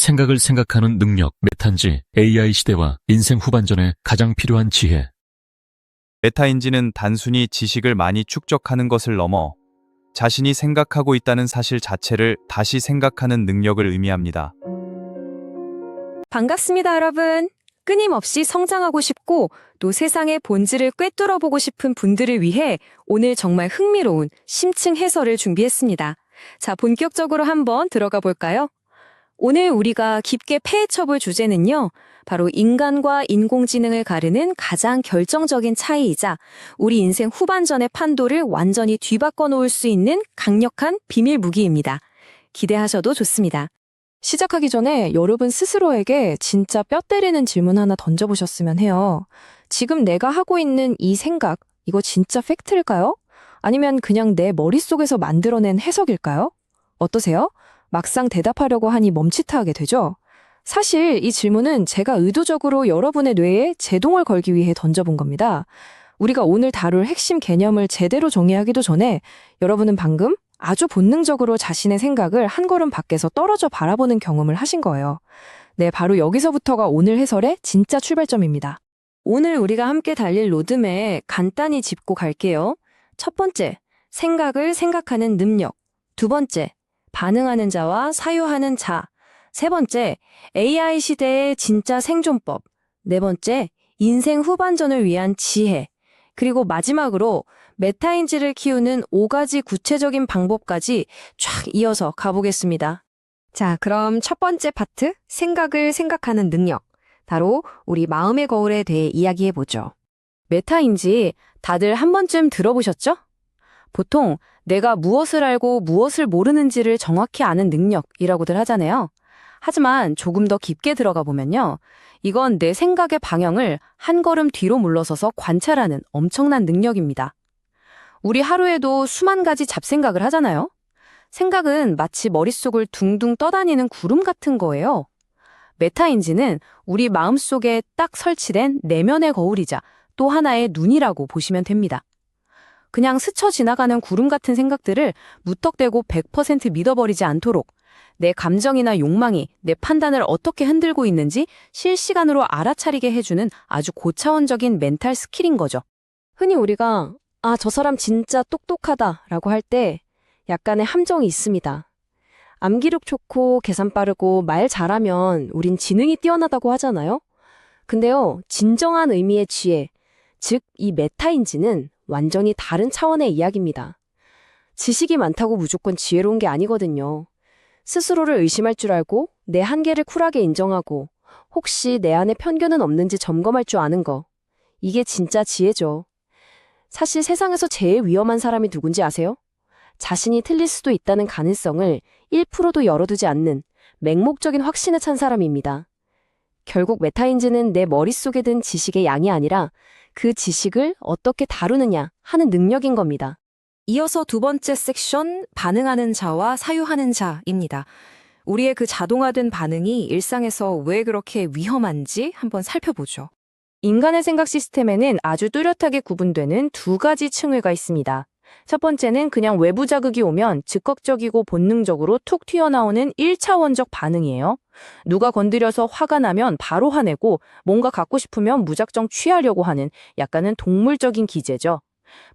생각을 생각하는 능력, 메타인지 AI 시대와 인생 후반전에 가장 필요한 지혜. 메타인지는 단순히 지식을 많이 축적하는 것을 넘어 자신이 생각하고 있다는 사실 자체를 다시 생각하는 능력을 의미합니다. 반갑습니다, 여러분. 끊임없이 성장하고 싶고 또 세상의 본질을 꿰뚫어보고 싶은 분들을 위해 오늘 정말 흥미로운 심층 해설을 준비했습니다. 자, 본격적으로 한번 들어가 볼까요? 오늘 우리가 깊게 파헤쳐볼 주제는요, 바로 인간과 인공지능을 가르는 가장 결정적인 차이이자 우리 인생 후반전의 판도를 완전히 뒤바꿔 놓을 수 있는 강력한 비밀 무기입니다. 기대하셔도 좋습니다. 시작하기 전에 여러분 스스로에게 진짜 뼈 때리는 질문 하나 던져보셨으면 해요. 지금 내가 하고 있는 이 생각, 이거 진짜 팩트일까요? 아니면 그냥 내 머릿속에서 만들어낸 해석일까요? 어떠세요? 막상 대답하려고 하니 멈칫하게 되죠? 사실 이 질문은 제가 의도적으로 여러분의 뇌에 제동을 걸기 위해 던져본 겁니다. 우리가 오늘 다룰 핵심 개념을 제대로 정의하기도 전에 여러분은 방금 아주 본능적으로 자신의 생각을 한 걸음 밖에서 떨어져 바라보는 경험을 하신 거예요. 네, 바로 여기서부터가 오늘 해설의 진짜 출발점입니다. 오늘 우리가 함께 달릴 로드맵 간단히 짚고 갈게요. 첫 번째, 생각을 생각하는 능력. 두 번째, 반응하는 자와 사유하는 자. 세 번째, AI 시대의 진짜 생존법. 네 번째, 인생 후반전을 위한 지혜. 그리고 마지막으로 메타인지를 키우는 5가지 구체적인 방법까지 쫙 이어서 가보겠습니다. 자, 그럼 첫 번째 파트, 생각을 생각하는 능력. 바로 우리 마음의 거울에 대해 이야기해보죠. 메타인지 다들 한 번쯤 들어보셨죠? 보통 내가 무엇을 알고 무엇을 모르는지를 정확히 아는 능력이라고들 하잖아요. 하지만 조금 더 깊게 들어가 보면요. 이건 내 생각의 방향을 한 걸음 뒤로 물러서서 관찰하는 엄청난 능력입니다. 우리 하루에도 수만 가지 잡생각을 하잖아요. 생각은 마치 머릿속을 둥둥 떠다니는 구름 같은 거예요. 메타인지는 우리 마음속에 딱 설치된 내면의 거울이자 또 하나의 눈이라고 보시면 됩니다. 그냥 스쳐 지나가는 구름 같은 생각들을 무턱대고 100% 믿어버리지 않도록 내 감정이나 욕망이 내 판단을 어떻게 흔들고 있는지 실시간으로 알아차리게 해주는 아주 고차원적인 멘탈 스킬인 거죠. 흔히 우리가 저 사람 진짜 똑똑하다라고 할 때 약간의 함정이 있습니다. 암기력 좋고 계산 빠르고 말 잘하면 우린 지능이 뛰어나다고 하잖아요. 근데요, 진정한 의미의 지혜, 즉 이 메타인지는 완전히 다른 차원의 이야기입니다. 지식이 많다고 무조건 지혜로운 게 아니거든요. 스스로를 의심할 줄 알고 내 한계를 쿨하게 인정하고 혹시 내 안에 편견은 없는지 점검할 줄 아는 거. 이게 진짜 지혜죠. 사실 세상에서 제일 위험한 사람이 누군지 아세요? 자신이 틀릴 수도 있다는 가능성을 1%도 열어두지 않는 맹목적인 확신에 찬 사람입니다. 결국 메타인지는 내 머릿속에 든 지식의 양이 아니라 그 지식을 어떻게 다루느냐 하는 능력인 겁니다. 이어서 두 번째 섹션, 반응하는 자와 사유하는 자입니다. 우리의 그 자동화된 반응이 일상에서 왜 그렇게 위험한지 한번 살펴보죠. 인간의 생각 시스템에는 아주 뚜렷하게 구분되는 두 가지 층위가 있습니다. 첫 번째는 그냥 외부 자극이 오면 즉각적이고 본능적으로 툭 튀어나오는 1차원적 반응이에요. 누가 건드려서 화가 나면 바로 화내고 뭔가 갖고 싶으면 무작정 취하려고 하는 약간은 동물적인 기제죠.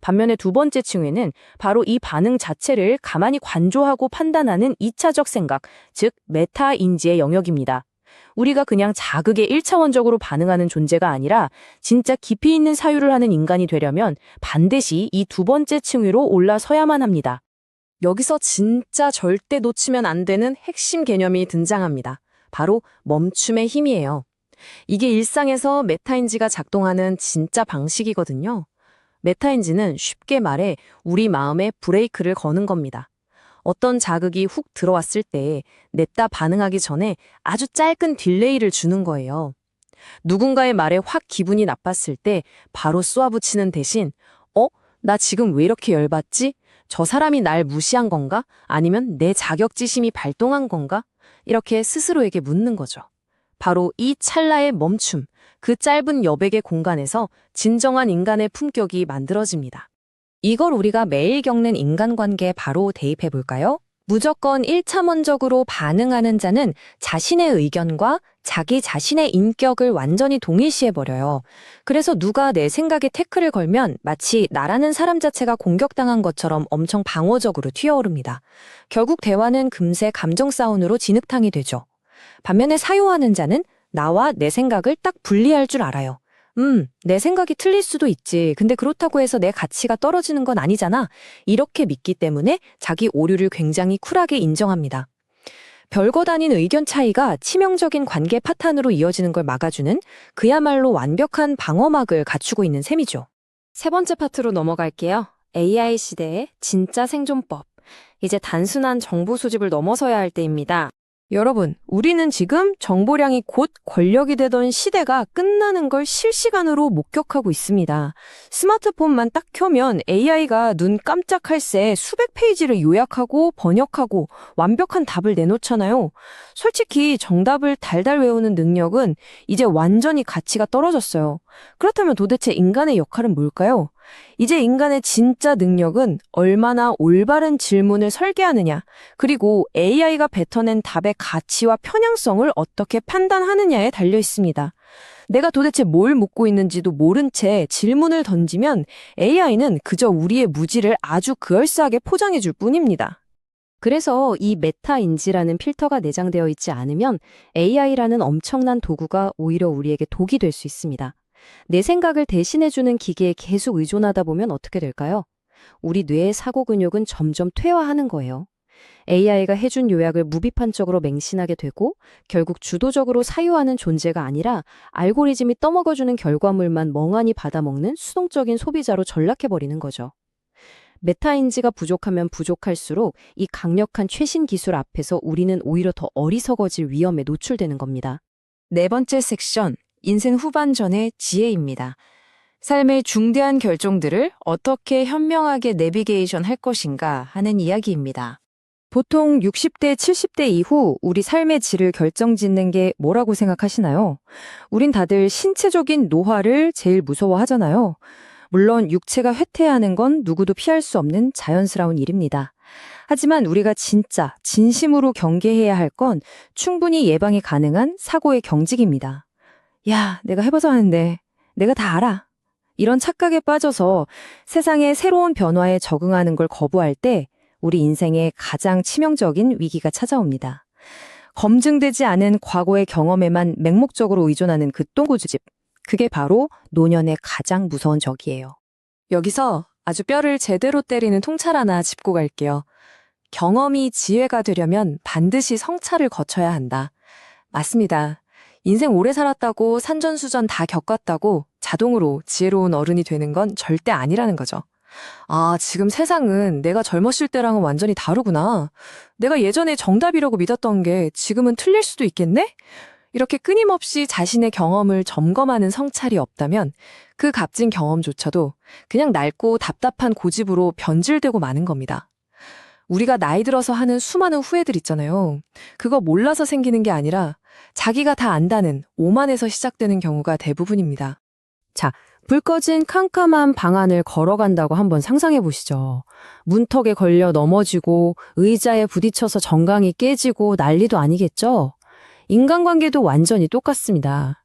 반면에 두 번째 층위는 바로 이 반응 자체를 가만히 관조하고 판단하는 2차적 생각, 즉 메타인지의 영역입니다. 우리가 그냥 자극에 1차원적으로 반응하는 존재가 아니라 진짜 깊이 있는 사유를 하는 인간이 되려면 반드시 이 두 번째 층위로 올라서야만 합니다. 여기서 진짜 절대 놓치면 안 되는 핵심 개념이 등장합니다. 바로 멈춤의 힘이에요. 이게 일상에서 메타인지가 작동하는 진짜 방식이거든요. 메타인지는 쉽게 말해 우리 마음에 브레이크를 거는 겁니다. 어떤 자극이 훅 들어왔을 때 냈다 반응하기 전에 아주 짧은 딜레이를 주는 거예요. 누군가의 말에 확 기분이 나빴을 때 바로 쏘아붙이는 대신 나 지금 왜 이렇게 열받지? 저 사람이 날 무시한 건가? 아니면 내 자격지심이 발동한 건가? 이렇게 스스로에게 묻는 거죠. 바로 이 찰나의 멈춤, 그 짧은 여백의 공간에서 진정한 인간의 품격이 만들어집니다. 이걸 우리가 매일 겪는 인간관계에 바로 대입해 볼까요? 무조건 1차원적으로 반응하는 자는 자신의 의견과 자기 자신의 인격을 완전히 동일시해버려요. 그래서 누가 내 생각에 태클을 걸면 마치 나라는 사람 자체가 공격당한 것처럼 엄청 방어적으로 튀어오릅니다. 결국 대화는 금세 감정 싸움으로 진흙탕이 되죠. 반면에 사유하는 자는 나와 내 생각을 딱 분리할 줄 알아요. 내 생각이 틀릴 수도 있지. 근데 그렇다고 해서 내 가치가 떨어지는 건 아니잖아. 이렇게 믿기 때문에 자기 오류를 굉장히 쿨하게 인정합니다. 별것 아닌 의견 차이가 치명적인 관계 파탄으로 이어지는 걸 막아주는 그야말로 완벽한 방어막을 갖추고 있는 셈이죠. 세 번째 파트로 넘어갈게요. AI 시대의 진짜 생존법. 이제 단순한 정보 수집을 넘어서야 할 때입니다. 여러분, 우리는 지금 정보량이 곧 권력이 되던 시대가 끝나는 걸 실시간으로 목격하고 있습니다. 스마트폰만 딱 켜면 AI가 눈 깜짝할 새 수백 페이지를 요약하고 번역하고 완벽한 답을 내놓잖아요. 솔직히 정답을 달달 외우는 능력은 이제 완전히 가치가 떨어졌어요. 그렇다면 도대체 인간의 역할은 뭘까요? 이제 인간의 진짜 능력은 얼마나 올바른 질문을 설계하느냐, 그리고 AI가 뱉어낸 답의 가치와 편향성을 어떻게 판단하느냐에 달려 있습니다. 내가 도대체 뭘 묻고 있는지도 모른 채 질문을 던지면 AI는 그저 우리의 무지를 아주 그럴싸하게 포장해 줄 뿐입니다. 그래서 이 메타인지라는 필터가 내장되어 있지 않으면 AI라는 엄청난 도구가 오히려 우리에게 독이 될 수 있습니다. 내 생각을 대신해주는 기계에 계속 의존하다 보면 어떻게 될까요? 우리 뇌의 사고 근육은 점점 퇴화하는 거예요. AI가 해준 요약을 무비판적으로 맹신하게 되고 결국 주도적으로 사유하는 존재가 아니라 알고리즘이 떠먹어주는 결과물만 멍하니 받아먹는 수동적인 소비자로 전락해버리는 거죠. 메타인지가 부족하면 부족할수록 이 강력한 최신 기술 앞에서 우리는 오히려 더 어리석어질 위험에 노출되는 겁니다. 네 번째 섹션. 인생 후반전의 지혜입니다. 삶의 중대한 결정들을 어떻게 현명하게 내비게이션 할 것인가 하는 이야기입니다. 보통 60대, 70대 이후 우리 삶의 질을 결정짓는 게 뭐라고 생각하시나요? 우린 다들 신체적인 노화를 제일 무서워하잖아요. 물론 육체가 쇠퇴하는 건 누구도 피할 수 없는 자연스러운 일입니다. 하지만 우리가 진짜 진심으로 경계해야 할 건 충분히 예방이 가능한 사고의 경직입니다. 야, 내가 해봐서 하는데 내가 다 알아. 이런 착각에 빠져서 세상의 새로운 변화에 적응하는 걸 거부할 때 우리 인생에 가장 치명적인 위기가 찾아옵니다. 검증되지 않은 과거의 경험에만 맹목적으로 의존하는 그 똥고주집. 그게 바로 노년의 가장 무서운 적이에요. 여기서 아주 뼈를 제대로 때리는 통찰 하나 짚고 갈게요. 경험이 지혜가 되려면 반드시 성찰을 거쳐야 한다. 맞습니다. 인생 오래 살았다고 산전수전 다 겪었다고 자동으로 지혜로운 어른이 되는 건 절대 아니라는 거죠. 아, 지금 세상은 내가 젊었을 때랑은 완전히 다르구나. 내가 예전에 정답이라고 믿었던 게 지금은 틀릴 수도 있겠네? 이렇게 끊임없이 자신의 경험을 점검하는 성찰이 없다면 그 값진 경험조차도 그냥 낡고 답답한 고집으로 변질되고 마는 겁니다. 우리가 나이 들어서 하는 수많은 후회들 있잖아요. 그거 몰라서 생기는 게 아니라 자기가 다 안다는 오만에서 시작되는 경우가 대부분입니다. 자, 불 꺼진 캄캄한 방 안을 걸어간다고 한번 상상해 보시죠. 문턱에 걸려 넘어지고 의자에 부딪혀서 정강이 깨지고 난리도 아니겠죠? 인간관계도 완전히 똑같습니다.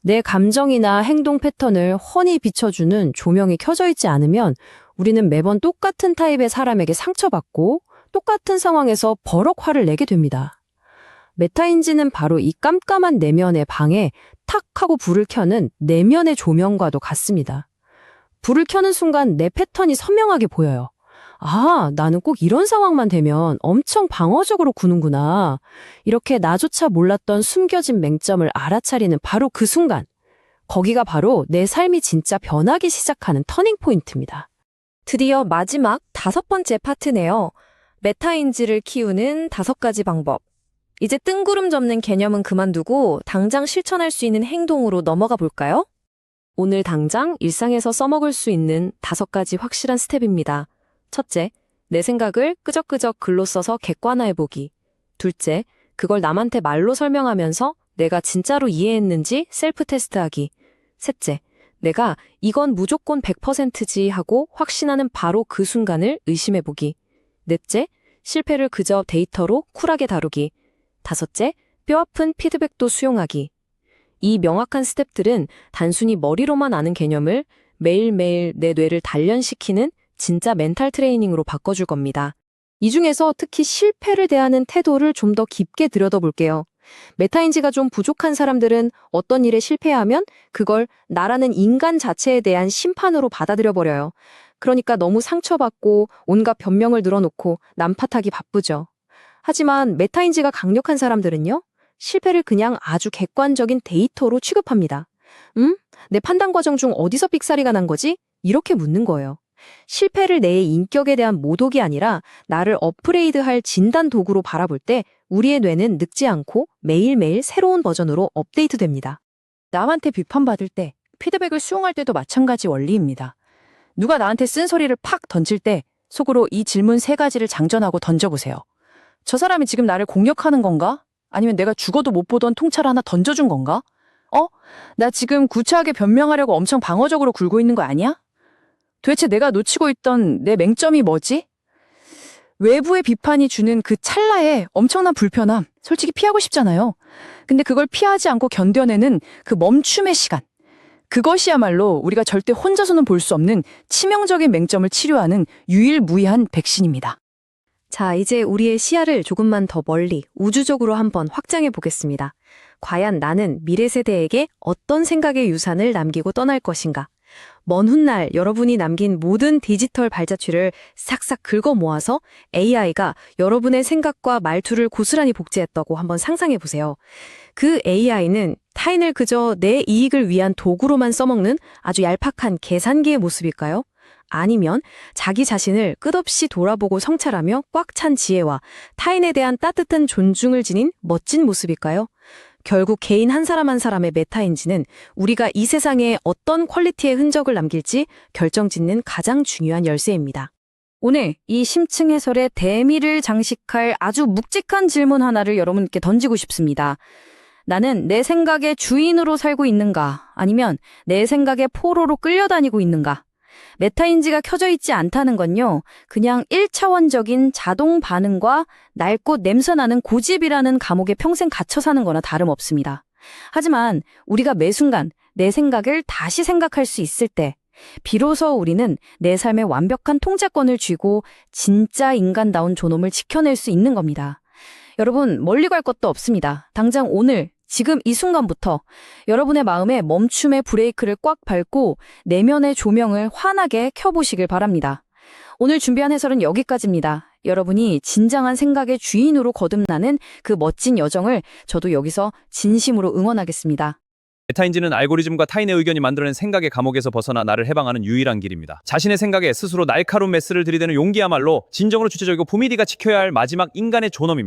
내 감정이나 행동 패턴을 훤히 비춰주는 조명이 켜져 있지 않으면 우리는 매번 똑같은 타입의 사람에게 상처받고 똑같은 상황에서 버럭 화를 내게 됩니다. 메타인지는 바로 이 깜깜한 내면의 방에 탁 하고 불을 켜는 내면의 조명과도 같습니다. 불을 켜는 순간 내 패턴이 선명하게 보여요. 아, 나는 꼭 이런 상황만 되면 엄청 방어적으로 구는구나. 이렇게 나조차 몰랐던 숨겨진 맹점을 알아차리는 바로 그 순간. 거기가 바로 내 삶이 진짜 변하기 시작하는 터닝포인트입니다. 드디어 마지막 5번째 파트네요. 메타인지를 키우는 5가지 방법. 이제 뜬구름 접는 개념은 그만두고 당장 실천할 수 있는 행동으로 넘어가 볼까요? 오늘 당장 일상에서 써먹을 수 있는 5가지 확실한 스텝입니다. 첫째, 내 생각을 끄적끄적 글로 써서 객관화해보기. 둘째, 그걸 남한테 말로 설명하면서 내가 진짜로 이해했는지 셀프 테스트하기. 셋째, 내가 이건 무조건 100%지 하고 확신하는 바로 그 순간을 의심해보기. 넷째, 실패를 그저 데이터로 쿨하게 다루기. 다섯째, 뼈아픈 피드백도 수용하기. 이 명확한 스텝들은 단순히 머리로만 아는 개념을 매일매일 내 뇌를 단련시키는 진짜 멘탈 트레이닝으로 바꿔줄 겁니다. 이 중에서 특히 실패를 대하는 태도를 좀 더 깊게 들여다볼게요. 메타인지가 좀 부족한 사람들은 어떤 일에 실패하면 그걸 나라는 인간 자체에 대한 심판으로 받아들여버려요. 그러니까 너무 상처받고 온갖 변명을 늘어놓고 남 탓하기 바쁘죠. 하지만 메타인지가 강력한 사람들은요, 실패를 그냥 아주 객관적인 데이터로 취급합니다. 내 판단 과정 중 어디서 삑사리가 난 거지? 이렇게 묻는 거예요. 실패를 내 인격에 대한 모독이 아니라 나를 업그레이드할 진단 도구로 바라볼 때 우리의 뇌는 늙지 않고 매일매일 새로운 버전으로 업데이트됩니다. 남한테 비판받을 때, 피드백을 수용할 때도 마찬가지 원리입니다. 누가 나한테 쓴소리를 팍 던질 때 속으로 이 질문 3가지를 장전하고 던져보세요. 저 사람이 지금 나를 공격하는 건가? 아니면 내가 죽어도 못 보던 통찰 하나 던져준 건가? 나 지금 구차하게 변명하려고 엄청 방어적으로 굴고 있는 거 아니야? 도대체 내가 놓치고 있던 내 맹점이 뭐지? 외부의 비판이 주는 그 찰나의 엄청난 불편함, 솔직히 피하고 싶잖아요. 근데 그걸 피하지 않고 견뎌내는 그 멈춤의 시간. 그것이야말로 우리가 절대 혼자서는 볼 수 없는 치명적인 맹점을 치료하는 유일무이한 백신입니다. 자, 이제 우리의 시야를 조금만 더 멀리 우주적으로 한번 확장해 보겠습니다. 과연 나는 미래 세대에게 어떤 생각의 유산을 남기고 떠날 것인가? 먼 훗날 여러분이 남긴 모든 디지털 발자취를 싹싹 긁어 모아서 AI가 여러분의 생각과 말투를 고스란히 복제했다고 한번 상상해 보세요. 그 AI는 타인을 그저 내 이익을 위한 도구로만 써먹는 아주 얄팍한 계산기의 모습일까요? 아니면 자기 자신을 끝없이 돌아보고 성찰하며 꽉 찬 지혜와 타인에 대한 따뜻한 존중을 지닌 멋진 모습일까요? 결국 개인 한 사람 한 사람의 메타인지는 우리가 이 세상에 어떤 퀄리티의 흔적을 남길지 결정짓는 가장 중요한 열쇠입니다. 오늘 이 심층 해설의 대미를 장식할 아주 묵직한 질문 하나를 여러분께 던지고 싶습니다. 나는 내 생각의 주인으로 살고 있는가? 아니면 내 생각의 포로로 끌려다니고 있는가? 메타인지가 켜져 있지 않다는 건요, 그냥 1차원적인 자동 반응과 낡고 냄새나는 고집이라는 감옥에 평생 갇혀 사는 거나 다름없습니다. 하지만 우리가 매 순간 내 생각을 다시 생각할 수 있을 때, 비로소 우리는 내 삶의 완벽한 통제권을 쥐고 진짜 인간다운 존엄을 지켜낼 수 있는 겁니다. 여러분, 멀리 갈 것도 없습니다. 당장 오늘, 지금 이 순간부터 여러분의 마음에 멈춤의 브레이크를 꽉 밟고 내면의 조명을 환하게 켜보시길 바랍니다. 오늘 준비한 해설은 여기까지입니다. 여러분이 진정한 생각의 주인으로 거듭나는 그 멋진 여정을 저도 여기서 진심으로 응원하겠습니다. 메타인지는 알고리즘과 타인의 의견이 만들어낸 생각의 감옥에서 벗어나 나를 해방하는 유일한 길입니다. 자신의 생각에 스스로 날카로운 메스를 들이대는 용기야말로 진정으로 주체적이고 부미디가 지켜야 할 마지막 인간의 존엄입니다.